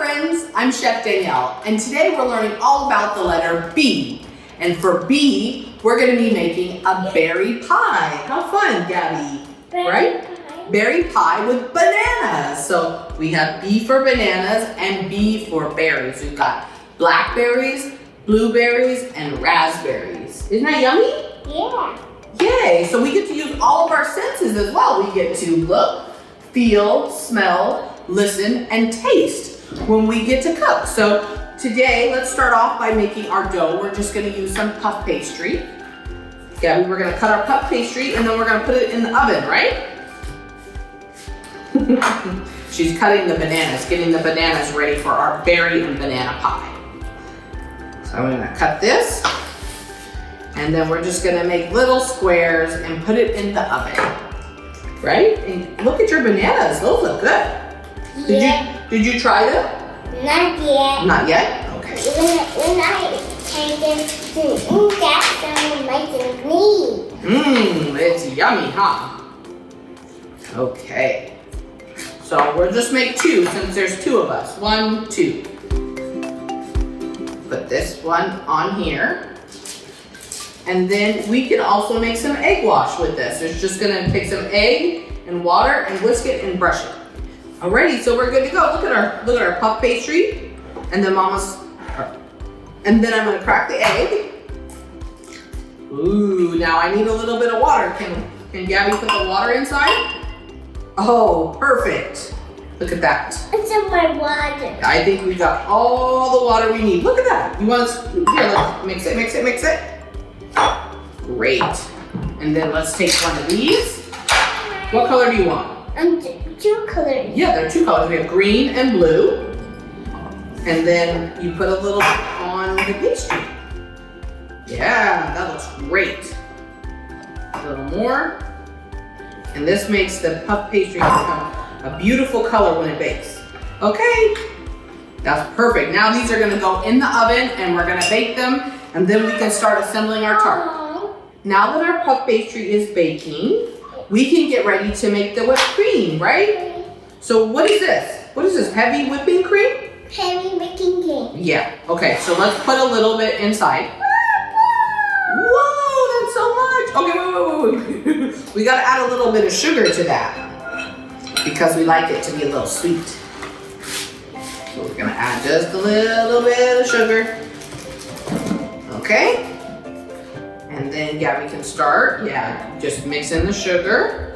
friends, I'm Chef Danielle, and today we're learning all about the letter B. And for B, we're gonna be making a berry pie. How fun, Gabby, right? Berry pie with bananas. So we have B for bananas and B for berries. We've got blackberries, blueberries, and raspberries. Isn't that yummy? Yeah. Yay, so we get to use all of our senses as well. We get to look, feel, smell, listen, and taste when we get to cook. So today, let's start off by making our dough. We're just gonna use some puff pastry. Gabby, we're gonna cut our puff pastry and then we're gonna put it in the oven, right? She's cutting the bananas, getting the bananas ready for our berry and banana pie. So I'm gonna cut this, and then we're just gonna make little squares and put it in the oven, right? And look at your bananas, those look good. Did you try them? Not yet. Not yet? Okay. When I take them to that's some nice and neat. It's yummy, huh? Okay. So we'll just make two since there's two of us. 1, 2. Put this one on here. And then we can also make some egg wash with this. It's just gonna take some egg and water and whisk it and brush it. Alrighty, so we're good to go. Look at our puff pastry, and then and then I'm gonna crack the egg. Ooh, now I need a little bit of water. Can Gabby put the water inside? Oh, perfect. Look at that. It's in my water. I think we got all the water we need. Look at that. You want us, here, let's mix it, mix it, mix it. Great. And then let's take one of these. What color do you want? Two colors. Yeah, there are two colors. We have green and blue. And then you put a little bit on the pastry. Yeah, that looks great. A little more. And this makes the puff pastry become a beautiful color when it bakes. Okay, that's perfect. Now these are gonna go in the oven and we're gonna bake them, and then we can start assembling our tart. Now that our puff pastry is baking, we can get ready to make the whipped cream, right? So what is this? What is this, heavy whipping cream? Heavy whipping cream. Yeah, okay, so let's put a little bit inside. Whoa, that's so much. Okay, wait. We gotta add a little bit of sugar to that because we like it to be a little sweet. So we're gonna add just a little bit of sugar. Okay. And then Gabby can start, just mix in the sugar.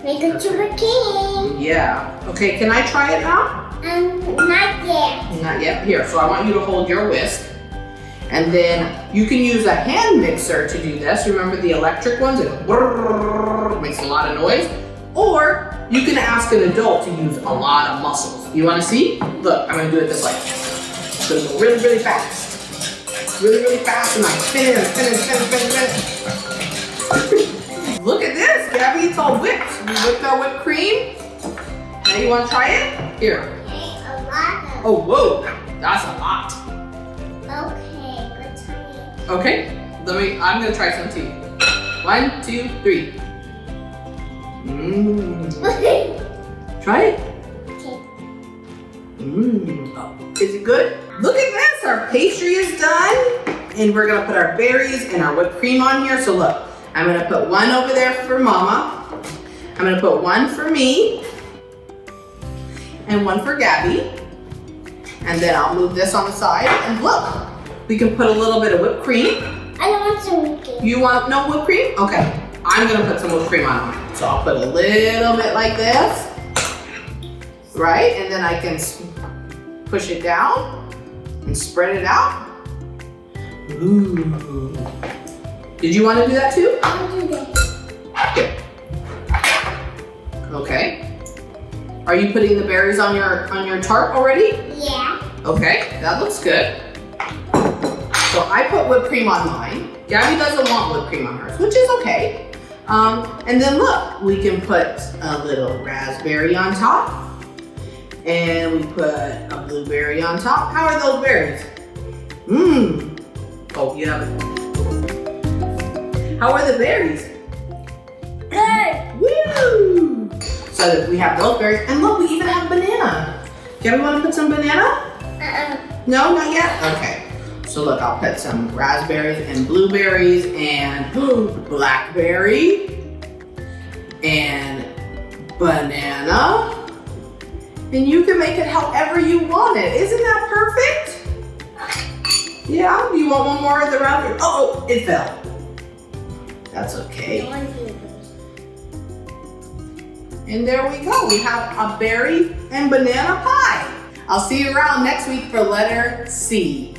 Make a sugar king. Yeah. Okay, can I try it now? Not yet. Not yet. Here, so I want you to hold your whisk. And then you can use a hand mixer to do this. Remember the electric ones? It makes a lot of noise. Or you can ask an adult to use a lot of muscles. You wanna see? Look, I'm gonna do it this way. So it's go really, really fast. Really, really fast, and I spin it. Look at this, Gabby, it's all whipped. We whipped our whipped cream. Now you wanna try it? Here. Okay, a lot. Oh, whoa, that's a lot. Okay, let's try it. Okay, I'm gonna try some too. 1, 2, 3. Try it. Okay. Oh, is it good? Look at this, our pastry is done. And we're gonna put our berries and our whipped cream on here. So look, I'm gonna put one over there for Mama. I'm gonna put one for me. And one for Gabby. And then I'll move this on the side. And look, we can put a little bit of whipped cream. I don't want some whipped cream. You want no whipped cream? Okay, I'm gonna put some whipped cream on mine. So I'll put a little bit like this. Right, and then I can push it down and spread it out. Ooh. Did you want to do that too? I'll do this. Here. Okay. Are you putting the berries on your tart already? Yeah. Okay, that looks good. So I put whipped cream on mine. Gabby doesn't want whipped cream on hers, which is okay. And then look, we can put a little raspberry on top. And we put a blueberry on top. How are those berries? Oh, you have it. How are the berries? Good. Woo! So we have those berries, and look, we even have banana. Okay, we want to put some banana? Uh-uh. No, not yet? Okay. So look, I'll put some raspberries and blueberries and blackberry and banana. And you can make it however you want it. Isn't that perfect? Yeah, you want one more of the round? Oh, it fell. That's okay. And there we go. We have a berry and banana pie. I'll see you around next week for letter C.